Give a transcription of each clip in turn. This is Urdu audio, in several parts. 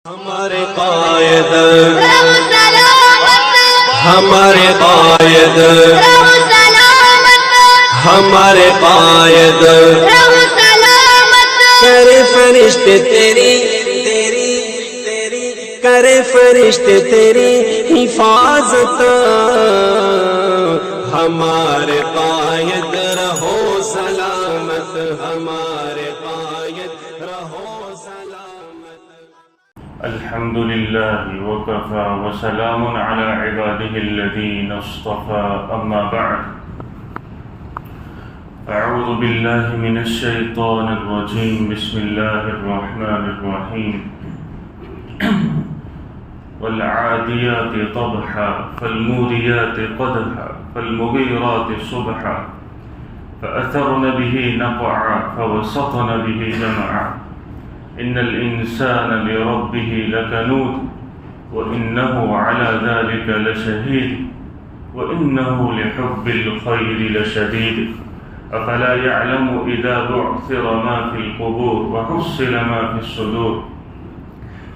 ہمارے قائد ہمارے قائد ہمارے قائد کرے فرشتے تیری کرے فرشتے تیری حفاظت ہمارے قائد رہو سلامت ہمارے قائد رہو سلامت الحمد لله وكفى وسلام على عباده الذين اصطفى أما بعد أعوذ بالله من الشيطان الرجيم بسم الله الرحمن الرحيم والعاديات ضبحا فالموريات قدحا فالمغيرات صبحا فأثرن به نقعا فوسطن به جمعا إن الإنسان لربه لكنود وإنه على ذلك لشهيد وإنه لحب الخير لشديد أفلا يعلم إذا بعثر ما في القبور وحصل ما في الصدور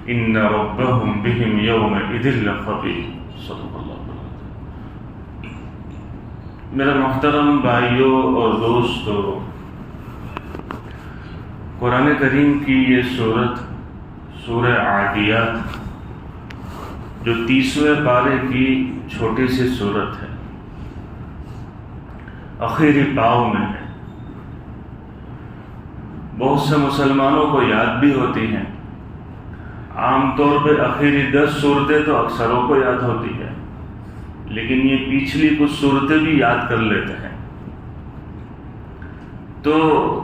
إن ربهم بهم يومئذ لخبير صدق اللہ علیہ. میرا محترم بھائیوں اور دوستوں، قرآن کریم کی یہ سورت سورہ عادیات جو 30ویں پارے کی چھوٹی سی سورت ہے، آخری پاؤ میں ہے. بہت سے مسلمانوں کو یاد بھی ہوتی ہیں. عام طور پہ آخری 10 صورتیں تو اکثروں کو یاد ہوتی ہے، لیکن یہ پچھلی کچھ صورتیں بھی یاد کر لیتے ہیں. تو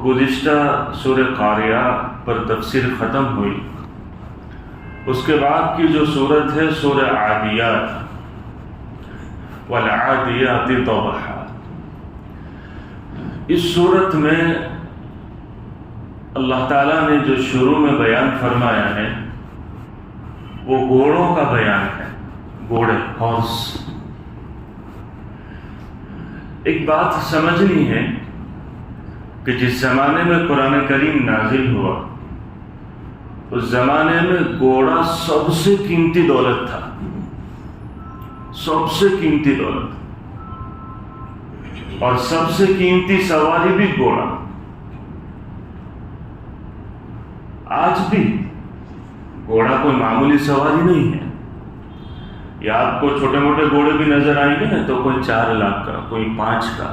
گزشتہ سورہ قاریہ پر تفسیر ختم ہوئی. اس کے بعد کی جو سورت ہے سورہ عادیات، والعادیات ضبحا. اس سورت میں اللہ تعالیٰ نے جو شروع میں بیان فرمایا ہے وہ گھوڑوں کا بیان ہے. گھوڑے، ہارس. ایک بات سمجھنی ہے کہ جس زمانے میں قرآن کریم نازل ہوا اس زمانے میں گھوڑا سب سے قیمتی دولت تھا، سب سے قیمتی دولت، اور سب سے قیمتی سواری بھی گھوڑا. آج بھی گھوڑا کوئی معمولی سواری نہیں ہے. یا آپ کو چھوٹے موٹے گھوڑے بھی نظر آئیں گے نا، تو کوئی 4 لاکھ کا، کوئی 5 کا.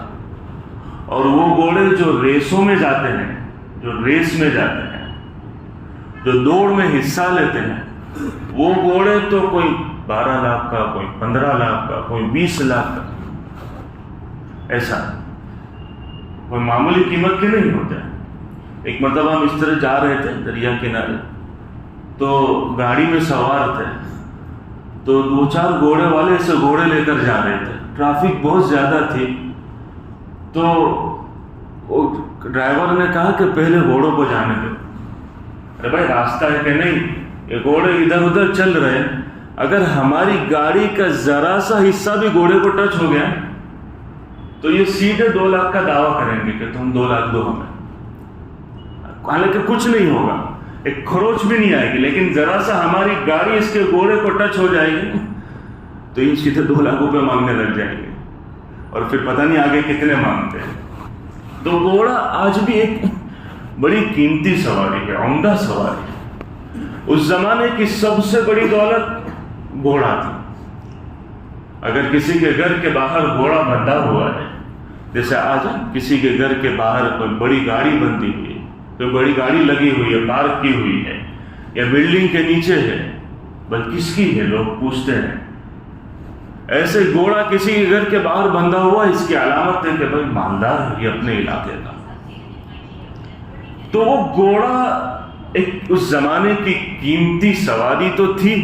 اور وہ گھوڑے جو ریسوں میں جاتے ہیں، جو ریس میں جاتے ہیں، جو دوڑ میں حصہ لیتے ہیں، وہ گھوڑے تو کوئی 12 لاکھ کا، کوئی 15 لاکھ کا، کوئی 20 لاکھ کا. ایسا کوئی معمولی قیمت کے نہیں ہوتے. ایک مرتبہ ہم اس طرح جا رہے تھے دریا کنارے، تو گاڑی میں سوار تھے، تو 2-4 گھوڑے والے سے گھوڑے لے کر جا رہے تھے. ٹریفک بہت زیادہ تھی، تو ڈرائیور نے کہا کہ پہلے گھوڑوں کو جانے دو. ارے بھائی راستہ ہے کہ نہیں، یہ گھوڑے ادھر ادھر چل رہے ہیں، اگر ہماری گاڑی کا ذرا سا حصہ بھی گھوڑے کو ٹچ ہو گیا تو یہ سیدھے 2 لاکھ کا دعویٰ کریں گے کہ تم 2 لاکھ دو ہمیں. حالانکہ کچھ نہیں ہوگا، ایک خروچ بھی نہیں آئے گی، لیکن ذرا سا ہماری گاڑی اس کے گھوڑے کو ٹچ ہو جائے گی تو یہ سیدھے 2 لاکھ روپے مانگنے لگ جائیں گے، اور پھر پتہ نہیں آگے کتنے مانگتے ہیں. تو گھوڑا آج بھی ایک بڑی قیمتی سواری ہے، عمدہ سواری ہے. اس زمانے کی سب سے بڑی دولت گھوڑا تھی. اگر کسی کے گھر کے باہر گھوڑا بندھا ہوا ہے، جیسے آج کسی کے گھر کے باہر کوئی بڑی گاڑی بندھی ہوئی ہے، کوئی بڑی گاڑی لگی ہوئی ہے، پارک کی ہوئی ہے، یا بلڈنگ کے نیچے ہے، بلکہ کس کی ہے لوگ پوچھتے ہیں. ایسے گھوڑا کسی کے گھر کے باہر بندھا ہوا، اس کی علامت ہے کہ بھائی مالدار ہے یہ اپنے علاقے کا. تو وہ گھوڑا ایک اس زمانے کی قیمتی سواری تو تھی،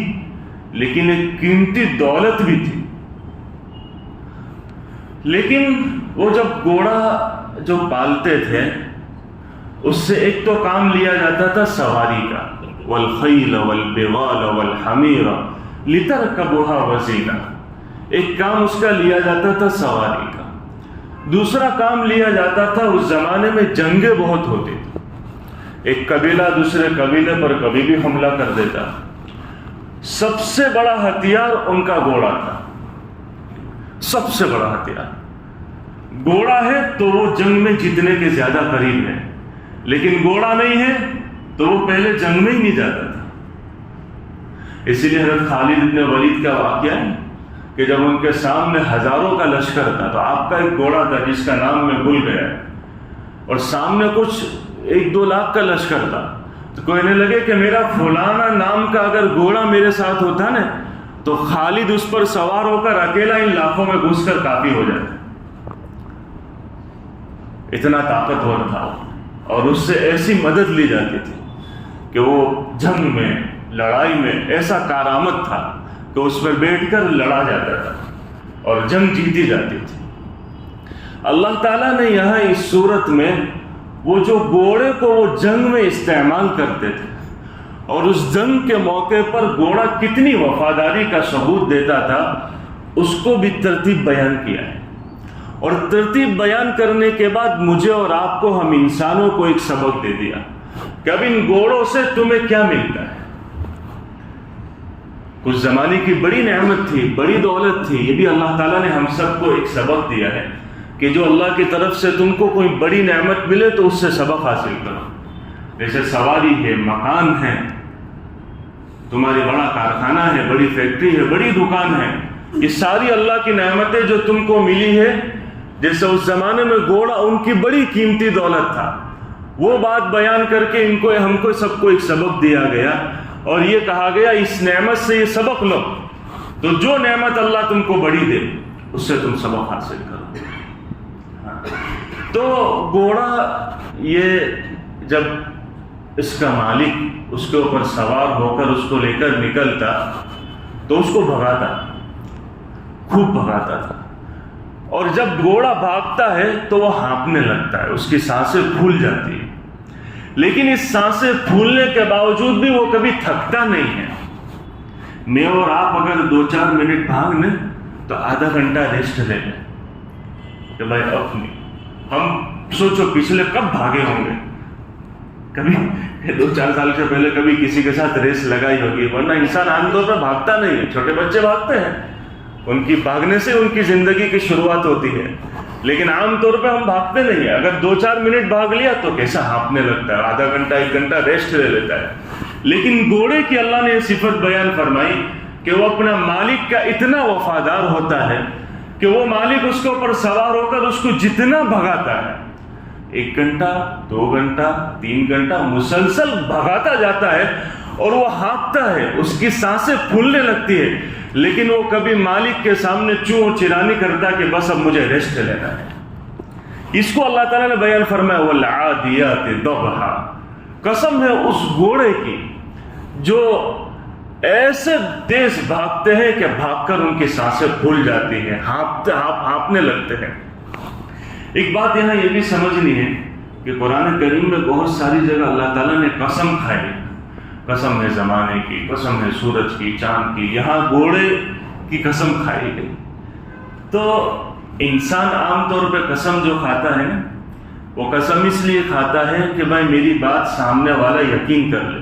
لیکن ایک قیمتی دولت بھی تھی. لیکن وہ جب گھوڑا جو پالتے تھے اس سے ایک تو کام لیا جاتا تھا سواری کا، والخیل والبغال والحمیر لترکبوها وزینہ. ایک کام اس کا لیا جاتا تھا سواری کا. دوسرا کام لیا جاتا تھا، اس زمانے میں جنگیں بہت ہوتی تھی. ایک قبیلہ دوسرے قبیلے پر کبھی بھی حملہ کر دیتا، سب سے بڑا ہتھیار ان کا گھوڑا تھا، سب سے بڑا ہتھیار۔ گھوڑا ہے تو وہ جنگ میں جیتنے کے زیادہ قریب ہے، لیکن گھوڑا نہیں ہے تو وہ پہلے جنگ میں ہی نہیں جاتا تھا۔ اسی لیے حضرت خالد بن ولید کا واقعہ ہے کہ جب ان کے سامنے ہزاروں کا لشکر تھا تو آپ کا ایک گھوڑا تھا جس کا نام میں بھول گیا، اور سامنے کچھ 1-2 لاکھ کا لشکر تھا، تو کہنے لگے کہ میرا فلانا نام کا اگر گھوڑا میرے ساتھ ہوتا نا تو خالد اس پر سوار ہو کر اکیلا ان لاکھوں میں گھس کر کافی ہو جاتا۔ اتنا طاقتور تھا اور اس سے ایسی مدد لی جاتی تھی کہ وہ جنگ میں، لڑائی میں ایسا کارآمد تھا کہ اس پر بیٹھ کر لڑا جاتا تھا اور جنگ جیتی جاتی تھی۔ اللہ تعالیٰ نے یہاں اس صورت میں وہ جو گھوڑے کو وہ جنگ میں استعمال کرتے تھے اور اس جنگ کے موقع پر گھوڑا کتنی وفاداری کا ثبوت دیتا تھا اس کو بھی ترتیب بیان کیا ہے، اور ترتیب بیان کرنے کے بعد مجھے اور آپ کو، ہم انسانوں کو ایک سبق دے دیا کہ اب ان گھوڑوں سے تمہیں کیا ملتا ہے۔ کچھ زمانے کی بڑی نعمت تھی، بڑی دولت تھی، یہ بھی اللہ تعالیٰ نے ہم سب کو ایک سبق دیا ہے کہ جو اللہ کی طرف سے تم کو کوئی بڑی نعمت ملے تو اس سے سبق حاصل کرو۔ جیسے سواری ہے، مکان ہے، تمہاری بڑا کارخانہ ہے، بڑی فیکٹری ہے، بڑی دکان ہے، یہ ساری اللہ کی نعمتیں جو تم کو ملی ہے، جیسے اس زمانے میں گھوڑا ان کی بڑی قیمتی دولت تھا، وہ بات بیان کر کے ہم کو سب کو ایک سبق دیا گیا اور یہ کہا گیا اس نعمت سے یہ سبق لو، تو جو نعمت اللہ تم کو بڑی دے اس سے تم سبق حاصل کرو۔ تو گھوڑا یہ جب اس کا مالک اس کے اوپر سوار ہو کر اس کو لے کر نکلتا تو اس کو بھگاتا، خوب بھگاتا تھا، اور جب گھوڑا بھاگتا ہے تو وہ ہانپنے لگتا ہے، اس کی سانسیں پھول جاتی ہیں، لیکن اس سانسیں پھولنے کے باوجود بھی وہ کبھی تھکتا نہیں ہے۔ میں اور آپ اگر 2-4 منٹ بھاگ لیں تو آدھا گھنٹہ ریسٹ لے لیں کہ بھائی اب نہیں، ہم سوچو پچھلے کب بھاگے ہوں گے، کبھی 2-4 سال سے پہلے کبھی کسی کے ساتھ ریس لگائی ہوگی، ورنہ انسان عام طور پر بھاگتا نہیں ہے۔ چھوٹے بچے بھاگتے ہیں، ان کی بھاگنے سے ان کی زندگی کی شروعات ہوتی ہے، لیکن عام طور پہ ہم بھاگتے نہیں ہیں۔ اگر 2-4 منٹ بھاگ لیا تو کیسا ہانپنے لگتا ہے، آدھا گھنٹہ 1 گھنٹہ ریسٹ لے لیتا ہے۔ لیکن گھوڑے کی اللہ نے یہ صفت بیان فرمائی کہ وہ اپنا مالک کا اتنا وفادار ہوتا ہے کہ وہ مالک اس کے اوپر سوار ہو کر اس کو جتنا بھگاتا ہے، 1 گھنٹہ 2 گھنٹہ 3 گھنٹہ مسلسل بھگاتا جاتا ہے، اور وہ ہانپتا ہے، اس کی سانسیں پھولنے لگتی ہے، لیکن وہ کبھی مالک کے سامنے چوں چرا نہیں کرتا کہ بس اب مجھے ریسٹ لینا ہے۔ اس کو اللہ تعالیٰ نے بیان فرمایا وَالْعَادِيَاتِ ضَبْحًا، قسم ہے اس گھوڑے کی جو ایسے تیز بھاگتے ہیں کہ بھاگ کر ان کی سانسیں پھول جاتی ہیں، ہانپنے لگتے ہیں۔ ایک بات یہاں یہ بھی سمجھنی ہے کہ قرآن کریم میں بہت ساری جگہ اللہ تعالیٰ نے قسم کھائی، قسم ہے زمانے کی، قسم ہے سورج کی، چاند کی، یہاں گھوڑے کی قسم کھائی گئی۔ تو انسان عام طور پہ قسم جو کھاتا ہے نا، وہ قسم اس لیے کھاتا ہے کہ بھائی میری بات سامنے والا یقین کر لے،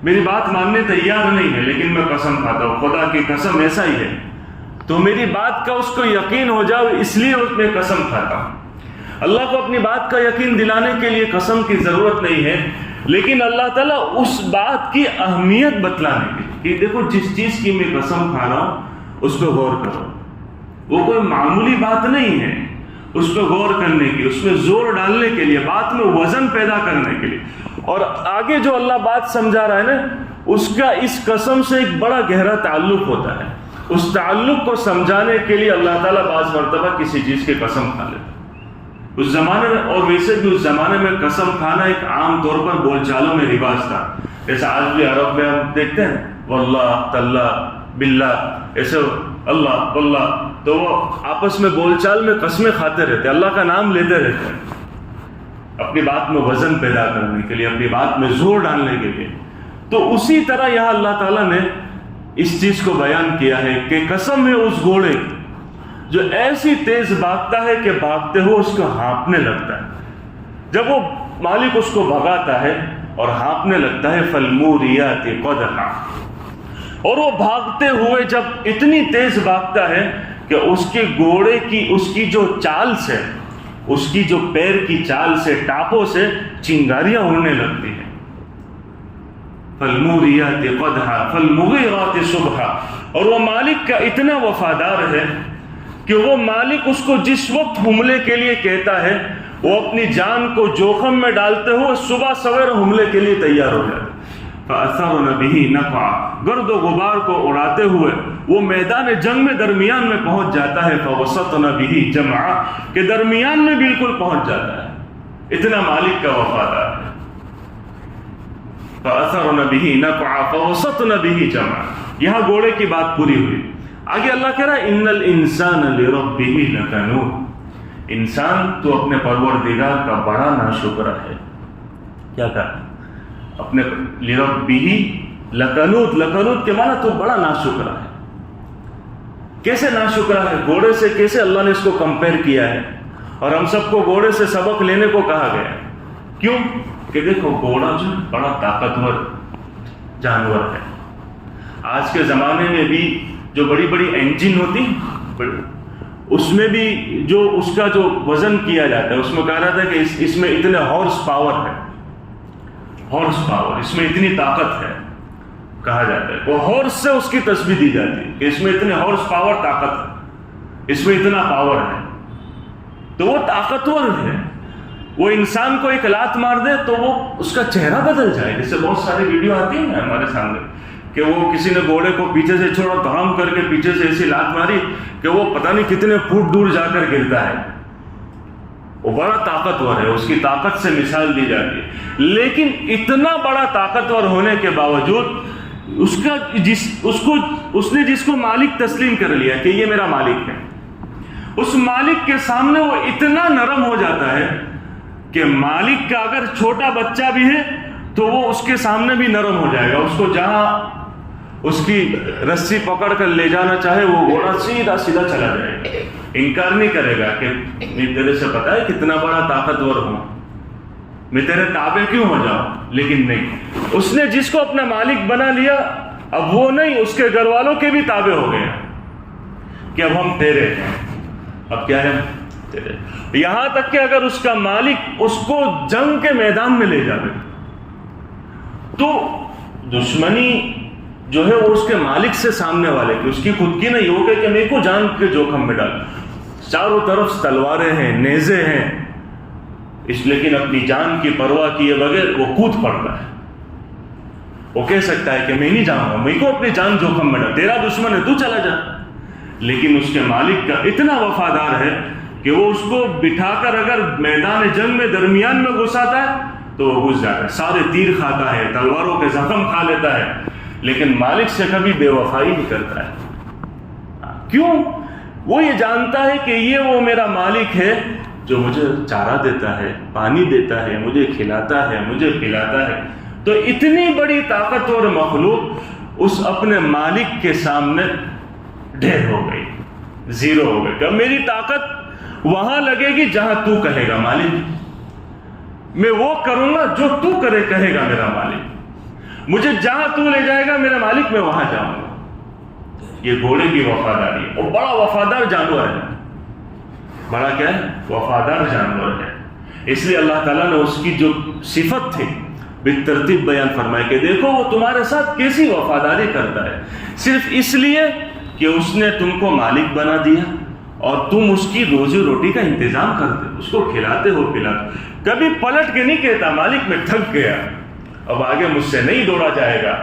میری بات ماننے تیار نہیں ہے لیکن میں قسم کھاتا ہوں، خدا کی قسم ایسا ہی ہے، تو میری بات کا اس کو یقین ہو جائے اس لیے میں قسم کھاتا ہوں۔ اللہ کو اپنی بات کا یقین دلانے کے لیے قسم کی ضرورت نہیں ہے، لیکن اللہ تعالیٰ اس بات کی اہمیت بتلانے کی کہ دیکھو جس چیز کی میں قسم کھا رہا ہوں اس پہ غور کرو، وہ کوئی معمولی بات نہیں ہے، اس پہ غور کرنے کی، اس میں زور ڈالنے کے لیے، بات میں وزن پیدا کرنے کے لیے۔ اور آگے جو اللہ بات سمجھا رہا ہے نا، اس کا اس قسم سے ایک بڑا گہرا تعلق ہوتا ہے، اس تعلق کو سمجھانے کے لیے اللہ تعالیٰ بعض مرتبہ کسی چیز کی قسم کھا لیتا ہے۔ اس زمانے میں، اور ویسے بھی اس زمانے میں قسم کھانا ایک عام طور پر بول چالوں میں رواج تھا، جیسے آج بھی عرب میں ہم دیکھتے ہیں واللہ تاللہ باللہ، ایسے اللہ واللہ، تو وہ آپس میں بول چال میں قسمیں کھاتے رہتے، اللہ کا نام لیتے رہتے ہیں اپنی بات میں وزن پیدا کرنے کے لیے، اپنی بات میں زور ڈالنے کے لیے۔ تو اسی طرح یہاں اللہ تعالیٰ نے اس چیز کو بیان کیا ہے کہ قسم ہے اس گھوڑے کی جو ایسی تیز بھاگتا ہے کہ بھاگتے ہوئے اس کو ہانپنے لگتا ہے۔ جب وہ مالک اس کو بھگاتا ہے اور ہانپنے لگتا ہے فَالْمُورِيَاتِ قَدْحًا، اور وہ بھاگتے ہوئے جب اتنی تیز بھاگتا ہے کہ اس کے گھوڑے کی اس کی جو چال سے، اس کی جو پیر کی چال سے، ٹاپوں سے چنگاریاں اڑنے لگتی ہیں. فالموریات قدحا فالمغیرات صبحا. اور وہ مالک کا اتنا وفادار ہے کہ وہ مالک اس کو جس وقت حملے کے لیے کہتا ہے وہ اپنی جان کو جوخم میں ڈالتے ہوئے صبح سویر حملے کے لیے تیار ہو جاتا ہے. فَأَثَرْنَ بِهِ نَقْعًا. گرد و غبار کو اڑاتے ہوئے وہ میدان جنگ میں درمیان میں پہنچ جاتا ہے. فَوَسَطْنَ بِهِ جَمْعًا. کہ درمیان میں بالکل پہنچ جاتا ہے. اتنا مالک کا وفادار ہے. فَأَثَرْنَ بِهِ نَقْعًا فَوَسَطْنَ بِهِ جَمْعًا. یہاں گھوڑے کی بات پوری ہوئی. آگے اللہ کہہ رہا ہے اِنَّ الْإِنسَانَ لِرَبِّهِ لَكَنُودٌ. انسان تو اپنے پروردگار کا بڑا ناشکر ہے. کیا کہا؟ اپنے لِرَبِّهِ لَكَنُود. لَكَنُود کے معنی تو بڑا ناشکر ہے. کیسے ناشکر ہے؟ گھوڑے سے کیسے اللہ نے اس کو کمپیئر کیا ہے، اور ہم سب کو گھوڑے سے سبق لینے کو کہا گیا ہے. کیوں؟ کہ دیکھو گھوڑا جو بڑا طاقتور جانور ہے. آج کے زمانے میں بھی جو بڑی بڑی انجن ہوتی اس میں بھی جو اس کا جو وزن کیا جاتا ہے اس میں کہا جاتا ہے کہ اس میں اتنے ہارس پاور ہے. ہارس پاور، اس میں اتنی طاقت ہے کہا جاتا ہے. وہ ہارس سے اس کی تسبیح دی جاتی ہے کہ اس میں اتنے ہارس پاور طاقت ہے، اس میں اتنا پاور ہے. تو وہ طاقتور ہے. وہ انسان کو ایک لات مار دے تو وہ اس کا چہرہ بدل جائے. جیسے بہت ساری ویڈیو آتی ہیں ہمارے سامنے کہ وہ کسی نے گھوڑے کو پیچھے سے چھوڑا دھڑام کر کے پیچھے سے ایسی لات ماری کہ وہ پتہ نہیں کتنے فٹ دور جا کر گرتا ہے. وہ بڑا طاقتور ہے، اس کی طاقت سے مثال دی جاتی ہے. لیکن اتنا بڑا طاقتور ہونے کے باوجود اس نے جس کو مالک تسلیم کر لیا کہ یہ میرا مالک ہے، اس مالک کے سامنے وہ اتنا نرم ہو جاتا ہے کہ مالک کا اگر چھوٹا بچہ بھی ہے تو وہ اس کے سامنے بھی نرم ہو جائے گا. اس کو جہاں اس کی رسی پکڑ کر لے جانا چاہے وہ گھوڑا سیدھا سیدھا چلا جائے گا. انکار نہیں کرے گا کہ میں تیرے سے پتا ہے کتنا بڑا طاقتور ہوں، میں تیرے تابع کیوں ہو جاؤں. لیکن نہیں، اس نے جس کو اپنا مالک بنا لیا اب وہ نہیں، اس کے گھر والوں کے بھی تابع ہو گئے کہ اب ہم تیرے ہیں. اب کیا ہے؟ تیرے. یہاں تک کہ اگر اس کا مالک اس کو جنگ کے میدان میں لے جائے تو دشمنی جو ہے وہ اس کے مالک سے سامنے والے کی، اس کی خود کی نہیں ہوگی کہ میرے کو جان کے جوخم میں ڈال. چاروں طرف تلواریں ہیں، نیزے ہیں، لیکن اپنی جان کی پرواہ کیے بغیر وہ کود پڑتا ہے. وہ کہہ سکتا ہے کہ میں نہیں جاؤں گا، میرے کو اپنی جان جوخم میں ڈال، تیرا دشمن ہے تو چلا جا. لیکن اس کے مالک کا اتنا وفادار ہے کہ وہ اس کو بٹھا کر اگر میدان جنگ میں درمیان میں گھساتا ہے تو وہ گھس جاتا ہے. سارے تیر کھاتا ہے، تلواروں کے زخم کھا لیتا ہے، لیکن مالک سے کبھی بے وفائی نہیں کرتا ہے. کیوں؟ وہ یہ جانتا ہے کہ یہ وہ میرا مالک ہے جو مجھے چارہ دیتا ہے، پانی دیتا ہے، مجھے کھلاتا ہے، مجھے پلاتا ہے. تو اتنی بڑی طاقتور مخلوق اس اپنے مالک کے سامنے ڈھیر ہو گئی، زیرو ہو گئی. کہ میری طاقت وہاں لگے گی جہاں تو کہے گا مالک، میں وہ کروں گا جو تو کہے گا میرا مالک. مجھے جہاں تو لے جائے گا میرا مالک میں وہاں جاؤں گا. یہ گھوڑے کی وفاداری ہے. اور بڑا وفادار جانور ہے. بڑا کیا ہے؟ وفادار جانور ہے. اس لیے اللہ تعالیٰ نے اس کی جو صفت تھی بالترتیب بیان فرمائی کہ دیکھو وہ تمہارے ساتھ کیسی وفاداری کرتا ہے، صرف اس لیے کہ اس نے تم کو مالک بنا دیا اور تم اس کی روزی روٹی کا انتظام کرتے، اس کو کھلاتے ہو پلاتے. کبھی پلٹ کے نہیں کہتا مالک میں تھک گیا، اب آگے مجھ سے نہیں دوڑا جائے گا،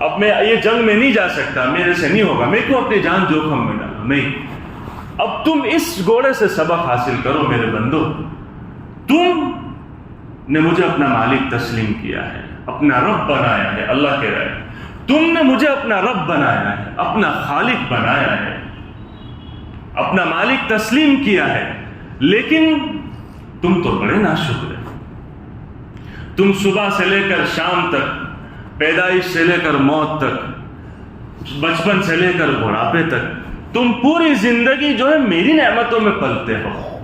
اب میں یہ جنگ میں نہیں جا سکتا، میرے سے نہیں ہوگا، میں کیوں اپنی جان جوخم میں ڈالوں. نہیں، اب تم اس گھوڑے سے سبق حاصل کرو میرے بندو. تم نے مجھے اپنا مالک تسلیم کیا ہے، اپنا رب بنایا ہے. اللہ کہہ رہا ہے تم نے مجھے اپنا رب بنایا ہے، اپنا خالق بنایا ہے، اپنا مالک تسلیم کیا ہے. لیکن تم تو بڑے ناشکر ہیں. تم صبح سے لے کر شام تک، پیدائش سے لے کر موت تک، بچپن سے لے کر بڑھاپے تک، تم پوری زندگی جو ہے میری نعمتوں میں پلتے ہو.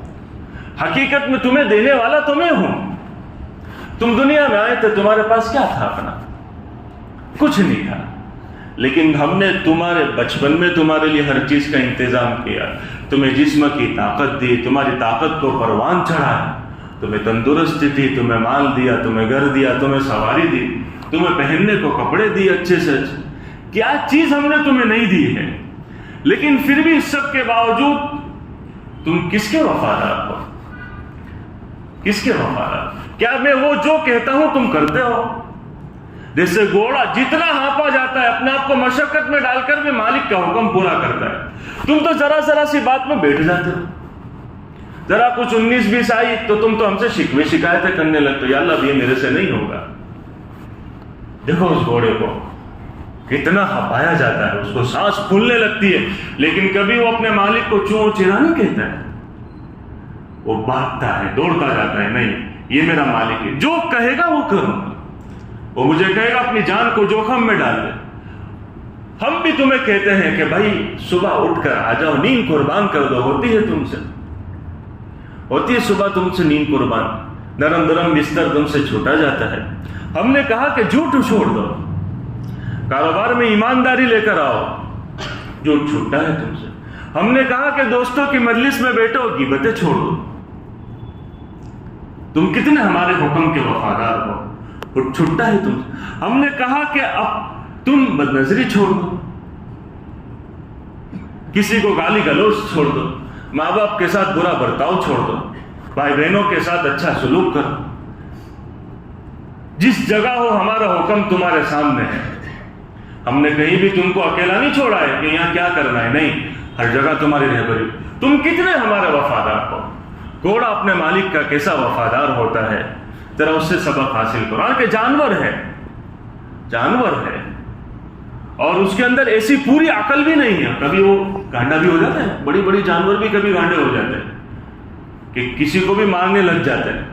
حقیقت میں تمہیں دینے والا تو میں ہوں. تم دنیا میں آئے تھے، تمہارے پاس کیا تھا؟ اپنا کچھ نہیں تھا. لیکن ہم نے تمہارے بچپن میں تمہارے لیے ہر چیز کا انتظام کیا، تمہیں جسم کی طاقت دی، تمہاری طاقت کو پروان چڑھایا، تمہیں تندرستی دی، تمہیں مال دیا، تمہیں گھر دیا، تمہیں سواری دی، تمہیں پہننے کو کپڑے دیے اچھے سے اچھے. کیا چیز ہم نے تمہیں نہیں دی ہے؟ لیکن پھر بھی اس سب کے باوجود تم کس کے وفادار ہو؟ کس کے وفادار؟ کیا میں وہ جو کہتا ہوں تم کرتے ہو؟ جیسے گھوڑا جتنا ہانپا جاتا ہے اپنے آپ کو مشقت میں ڈال کر بھی مالک کا حکم پورا کرتا ہے، تم تو ذرا سی بات میں بیٹھ جاتے ہو. ذرا کچھ 19-20 آئی تو تم تو ہم سے شکوے شکایتیں کرنے لگتے ہو، یا اللہ اب یہ میرے سے نہیں ہوگا. دیکھو اس گھوڑے کو کتنا ہپایا جاتا ہے، اس کو سانس پھولنے لگتی ہے، لیکن کبھی وہ اپنے مالک کو چوں چرا نہیں کہتا ہے. وہ بھاگتا ہے، دوڑتا جاتا ہے، نہیں یہ میرا مالک ہے، جو کہے گا وہ کروں گا، وہ مجھے کہے گا اپنی جان کو جوخم میں ڈال دے. ہم بھی تمہیں کہتے ہیں کہ بھائی صبح اٹھ کر آ جاؤ، نیند قربان کر دو، ہوتی ہے تم سے، ہوتی ہے صبح تم سے نیند قربان، نرم نرم بستر تم سے چھوٹا جاتا ہے. ہم نے کہا کہ جھوٹ چھوڑ دو، کاروبار میں ایمانداری لے کر آؤ، جھوٹ چھوٹا ہے تم سے. ہم نے کہا کہ دوستوں کی مجلس میں بیٹھو، غیبتیں چھوڑ دو. تم کتنے ہمارے حکم کے وفادار ہو، وہ چھوٹا ہے تم سے. ہم نے کہا کہ اب تم بد نظری چھوڑ دو، کسی کو گالی گلوچ چھوڑ دو، ماں باپ کے ساتھ برا برتاؤ چھوڑ دو، بھائی بہنوں کے ساتھ اچھا سلوک کرو. جس جگہ ہو ہمارا حکم تمہارے سامنے ہے. ہم نے کہیں بھی تم کو اکیلا نہیں چھوڑا ہے کہ یہاں کیا کرنا ہے، نہیں، ہر جگہ تمہاری رہبری. تم کتنے ہمارے وفادار ہو. گھوڑا اپنے مالک کا کیسا وفادار ہوتا ہے، ذرا اس سے سبق حاصل کرو. کہ جانور ہے، جانور ہے، اور اس کے اندر ایسی پوری عقل بھی نہیں ہے. کبھی وہ گانڈا بھی ہو جاتا ہے، بڑی بڑی جانور بھی کبھی گانڈے ہو جاتے ہیں کہ کسی کو بھی مارنے لگ جاتے ہیں.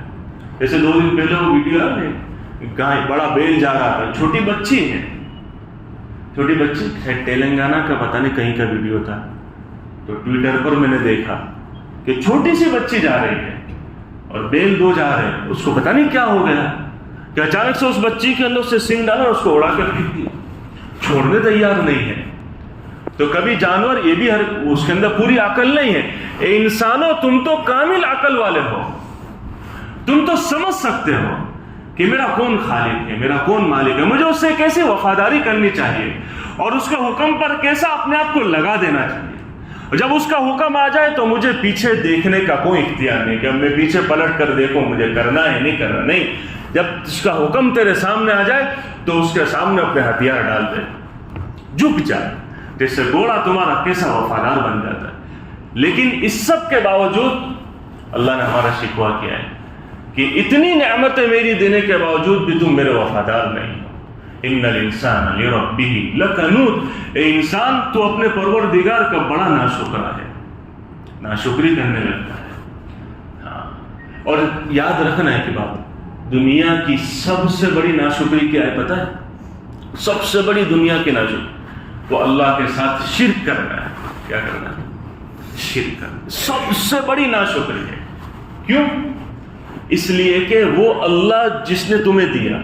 جیسے 2 دن پہلے وہ ویڈیو آ رہی، گائے بڑا بیل جا رہا تھا، چھوٹی بچی ہے، چھوٹی بچی ہے، تلنگانہ کا پتہ نہیں کہیں کا ویڈیو تھا. تو ٹویٹر پر میں نے دیکھا کہ چھوٹی سی بچی جا رہی ہے اور بیل 2 جا رہے ہیں. اس کو پتہ نہیں کیا ہو گیا کہ اچانک سے اس بچی کے اندر سے سنگ ڈالا اور اس کو اڑا کر پھینک دیا، چھوڑنے تیار نہیں ہے. تو کبھی جانور یہ بھی اس کے اندر پوری عقل نہیں ہے. اے انسانوں، تم تو کامل عقل والے ہو، تم تو سمجھ سکتے ہو کہ میرا کون خالق ہے، میرا کون مالک ہے، مجھے اس سے کیسے وفاداری کرنی چاہیے اور اس کے حکم پر کیسا اپنے آپ کو لگا دینا چاہیے. جب اس کا حکم آ جائے تو مجھے پیچھے دیکھنے کا کوئی اختیار نہیں کہ اب میں پیچھے پلٹ کر دیکھوں مجھے کرنا ہے نہیں کرنا. نہیں، جب اس کا حکم تیرے سامنے آ جائے تو اس کے سامنے اپنے ہتھیار ڈال دے، جھک جا. جیسے گھوڑا تمہارا کیسا وفادار بن جاتا ہے. لیکن اس سب کے باوجود اللہ نے ہمارا شکوہ کیا ہے کہ اتنی نعمتیں میری دینے کے باوجود بھی تم میرے وفادار نہیں ہو. ان الانسان لربہ لکنود. اے انسان، تو اپنے پروردگار کا بڑا ناشکرا ہے، ناشکری کرنے لگتا ہے. ہاں، اور یاد رکھنا ہے کہ بات، دنیا کی سب سے بڑی ناشکری کیا ہے پتہ ہے؟ سب سے بڑی دنیا کی ناشکری وہ اللہ کے ساتھ شرک کرنا ہے. کیا کرنا ہے؟ شرک کرنا سب سے بڑی ناشکری ہے. کیوں؟ اس لیے کہ وہ اللہ جس نے تمہیں دیا،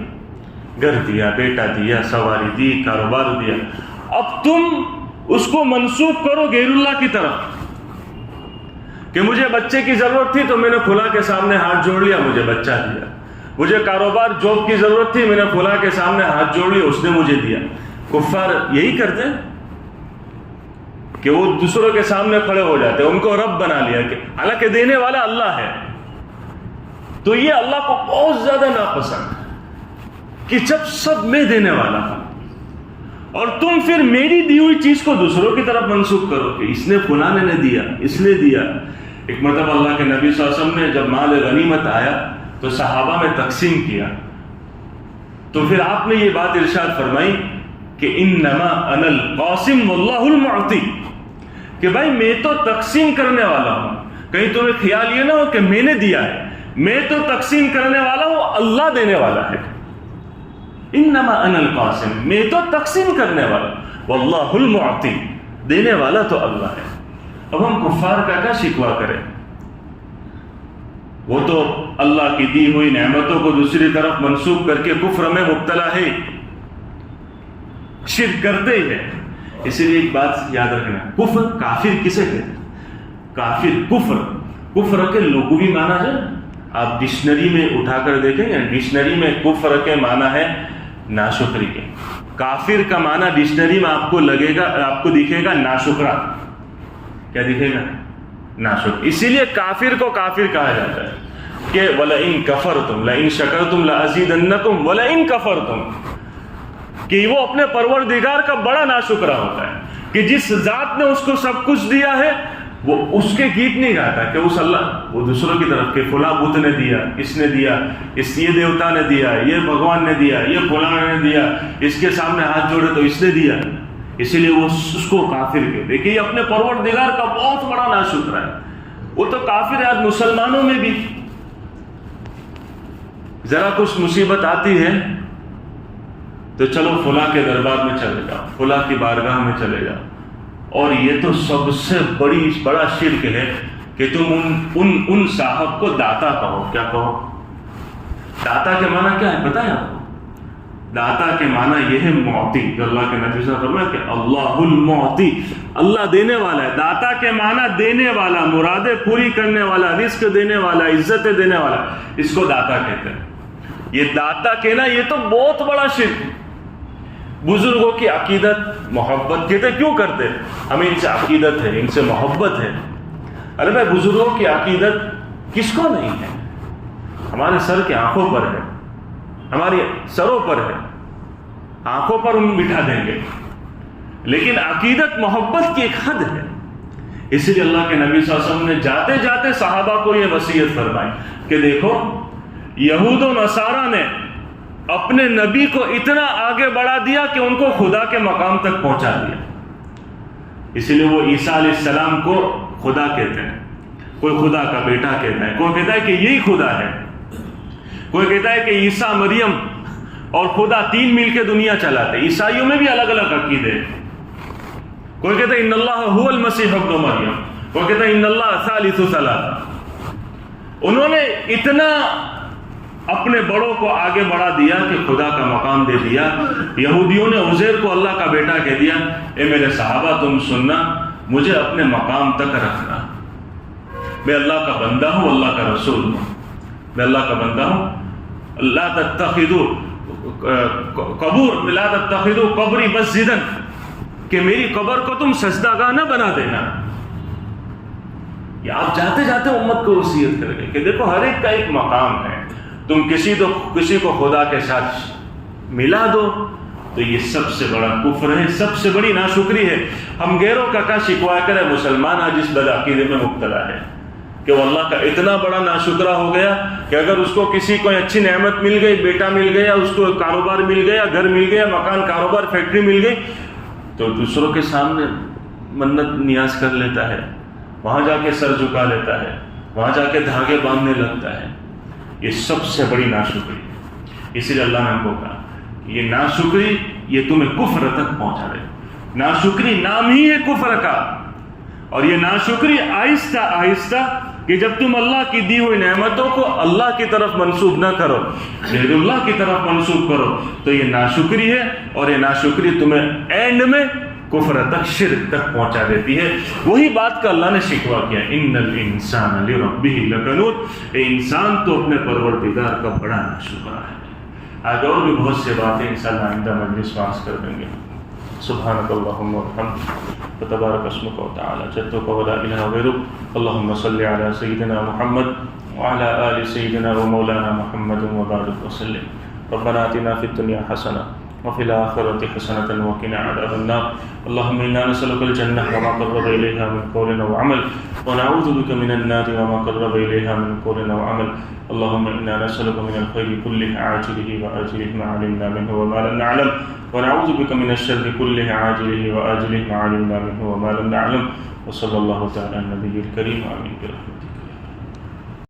گھر دیا، بیٹا دیا، سواری دی، کاروبار دیا، اب تم اس کو منسوب کرو غیر اللہ کی طرف کہ مجھے بچے کی ضرورت تھی تو میں نے کھلا کے سامنے ہاتھ جوڑ لیا، مجھے بچہ دیا. مجھے کاروبار جاب کی ضرورت تھی، میں نے کھلا کے سامنے ہاتھ جوڑ لیا، اس نے مجھے دیا. کفار یہی کرتے ہیں کہ وہ دوسروں کے سامنے کھڑے ہو جاتے ہیں، ان کو رب بنا لیا کہ حالانکہ دینے والا اللہ ہے. تو یہ اللہ کو بہت زیادہ ناپسند ہے کہ جب سب میں دینے والا ہوں اور تم پھر میری دی ہوئی چیز کو دوسروں کی طرف منسوخ کرو کہ اس نے فلانے نے دیا، اس نے دیا. ایک مرتبہ اللہ کے نبی صلی اللہ علیہ وسلم نے جب مال غنیمت آیا تو صحابہ میں تقسیم کیا، تو پھر آپ نے یہ بات ارشاد فرمائی کہ انما انا القاسم واللہ المعطی، کہ بھائی میں تو تقسیم کرنے والا ہوں. کہیں تمہیں خیال یہ نہ ہو کہ میں نے دیا ہے، میں تو تقسیم کرنے والا ہوں، اللہ دینے والا ہے. انما انا القاسم، میں تو تقسیم کرنے والا، واللہ المعطی، دینے والا تو اللہ ہے. اب ہم کفار کا کیا شکوہ کریں؟ وہ تو اللہ کی دی ہوئی نعمتوں کو دوسری طرف منسوخ کر کے کفر میں مبتلا ہے. شرک کرتے ہی ہیں. اسی لیے ایک بات یاد رکھنا، کفر کافر کسے کہتے ہیں؟ کافر کفر کے لغوی معنی ہے، آپ ڈکشنری میں اٹھا کر دیکھیں گے، ڈکشنری میں کفر کے معنی ہے ناشکری کے. کافر کا معنی ڈکشنری میں آپ کو دکھے گا ناشکرا. کیا دکھے گا؟ ناشکر. اسی لیے کافر کو کافر کہا جاتا ہے کہ وَلَئِن كَفَرْتُمْ لَئِن شَكَرْتُمْ لَأَزِيدَنَّكُمْ وَلَئِن كَفَرْتُمْ، کہ وہ اپنے پروردگار کا بڑا ناشکرا ہوتا ہے کہ جس ذات نے اس کو سب کچھ دیا ہے وہ اس کے گیت نہیں گاتا کہ اس اللہ وہ دوسروں کی طرف کہ فلاں بت نے دیا، اس نے دیا، یہ دیوتا نے دیا، یہ بھگوان نے دیا، یہ فلاں نے دیا، اس کے سامنے ہاتھ جوڑے تو اس نے دیا. اسی لیے وہ اس کو کافر کہتے کہ یہ اپنے پروردگار کا بہت بڑا ناشکرا ہے. وہ تو کافر ہے. آج مسلمانوں میں بھی ذرا کچھ مصیبت آتی ہے تو چلو فلاں کے دربار میں چلے جاؤ، فلاں کی بارگاہ میں چلے جاؤ. اور یہ تو سب سے بڑا شرک ہے کہ تم ان صاحب کو داتا کہو. کیا کہو؟ داتا کے معنی کیا ہے پتہ ہے آپ کو؟ داتا کے معنی یہ ہے معطی. جو اللہ کے نبی صلی اللہ علیہ وسلم فرمایا کہ اللہ المعطی، اللہ دینے والا ہے. داتا کے معنی دینے والا، مرادیں پوری کرنے والا، رزق دینے والا، عزتیں دینے والا، اس کو داتا کہتے ہیں. یہ داتا کہنا یہ تو بہت بڑا شرک. بزرگوں کی عقیدت محبت کہتے کیوں کرتے؟ ہمیں ان سے عقیدت ہے، ان سے محبت ہے. ارے بھائی بزرگوں کی عقیدت کس کو نہیں ہے؟ ہمارے سر کے آنکھوں پر ہے، ہماری سروں پر ہے، آنکھوں پر ہم بٹھا دیں گے. لیکن عقیدت محبت کی ایک حد ہے. اسی لیے اللہ کے نبی صلی اللہ علیہ وسلم نے جاتے جاتے صحابہ کو یہ وصیت فرمائی کہ دیکھو یہود و نصارہ نے اپنے نبی کو اتنا آگے بڑھا دیا کہ ان کو خدا کے مقام تک پہنچا دیا. اسی لیے وہ عیسیٰ علیہ السلام کو خدا کہتے ہیں، کوئی خدا کا بیٹا کہتا ہے، کوئی کہتا ہے کہ یہی خدا ہے، کوئی کہتا ہے کہ عیسیٰ مریم اور خدا تین مل کے دنیا چلاتے. عیسائیوں میں بھی الگ الگ عقیدے. کوئی کہتا ہے ان اللہ هو المسیح ابن مریم، کوئی کہتا ہے ان اللہ ثالث ثلاثہ. انہوں نے اتنا اپنے بڑوں کو آگے بڑھا دیا کہ خدا کا مقام دے دیا. یہودیوں نے عزیر کو اللہ کا بیٹا کہہ دیا. اے میرے صحابہ تم سننا، مجھے اپنے مقام تک رکھنا. میں اللہ کا بندہ ہوں، اللہ کا رسول ہوں، میں اللہ کا بندہ ہوں. لا تتخذوا قبری مسجدا، کہ میری قبر کو تم سجدہ گاہ نہ بنا دینا. یہ آپ جاتے جاتے امت کو وصیت کر گئے کہ دیکھو ہر ایک کا ایک مقام ہے. تم کسی کو خدا کے ساتھ ملا دو تو یہ سب سے بڑا کفر ہے، سب سے بڑی ناشکری ہے. ہم غیروں کا کیا شکوا کرے؟ مسلمان آج اس بدعقیدے میں مبتلا ہے کہ وہ اللہ کا اتنا بڑا ناشکرا ہو گیا کہ اگر اس کو کسی کو اچھی نعمت مل گئی، بیٹا مل گیا، اس کو کاروبار مل گیا، گھر مل گیا، مکان، کاروبار، فیکٹری مل گئی، تو دوسروں کے سامنے منت نیاز کر لیتا ہے، وہاں جا کے سر جھکا لیتا ہے، وہاں جا کے دھاگے باندھنے لگتا ہے. یہ سب سے بڑی ناشکری. اسی لیے اللہ نے ہم کو کہا کہ یہ ناشکری یہ تمہیں کفر تک پہنچا دے. ناشکری نام ہی ہے کفر کا. اور یہ ناشکری آہستہ آہستہ کہ جب تم اللہ کی دی ہوئی نعمتوں کو اللہ کی طرف منسوب نہ کرو، غیر اللہ کی طرف منسوب کرو، تو یہ ناشکری ہے. اور یہ ناشکری تمہیں اینڈ میں کفر تک، شرک تک پہنچا دیتی ہے. وہی بات کا اللہ نے شکوہ کیا، ان الانسان لربہ لکنود. انسان تو اپنے پروردگار کا بڑا ناشکرا ہے. آج اور بھی بہت سے باتیں انشاءاللہ آئندہ مجلس میں عرض کر دیں گے. سبحانک اللہم وبحمدک وتبارک اسمک وتعالی جدک ولا الہ غیرک. اللہم صل علی سیدنا محمد وعلی آل سیدنا ومولانا محمد وبارک وسلم. ربنا آتنا فی الدنیا حسنہ وفي الآخرة حسنة وقنا عذاب النار. اللهم إنا نسألك الجنة وما قرب إليها من قول وعمل، ونعوذ بك من النار وما قرب إليها من قول وعمل. اللهم إنا نسألك من الخير كله عاجله وآجله ما علمنا منه وما لم نعلم، ونعوذ بك من الشر كله عاجله وآجله ما علمنا منه وما لم نعلم. وصلى الله تعالى على النبي الكريم. آمين برحمتك.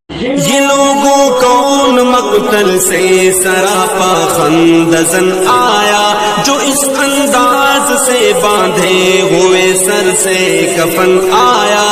یہ لوگوں کون مقتل سے سراپا خندزن آیا، جو اس انداز سے باندھے ہوئے سر سے کفن آیا.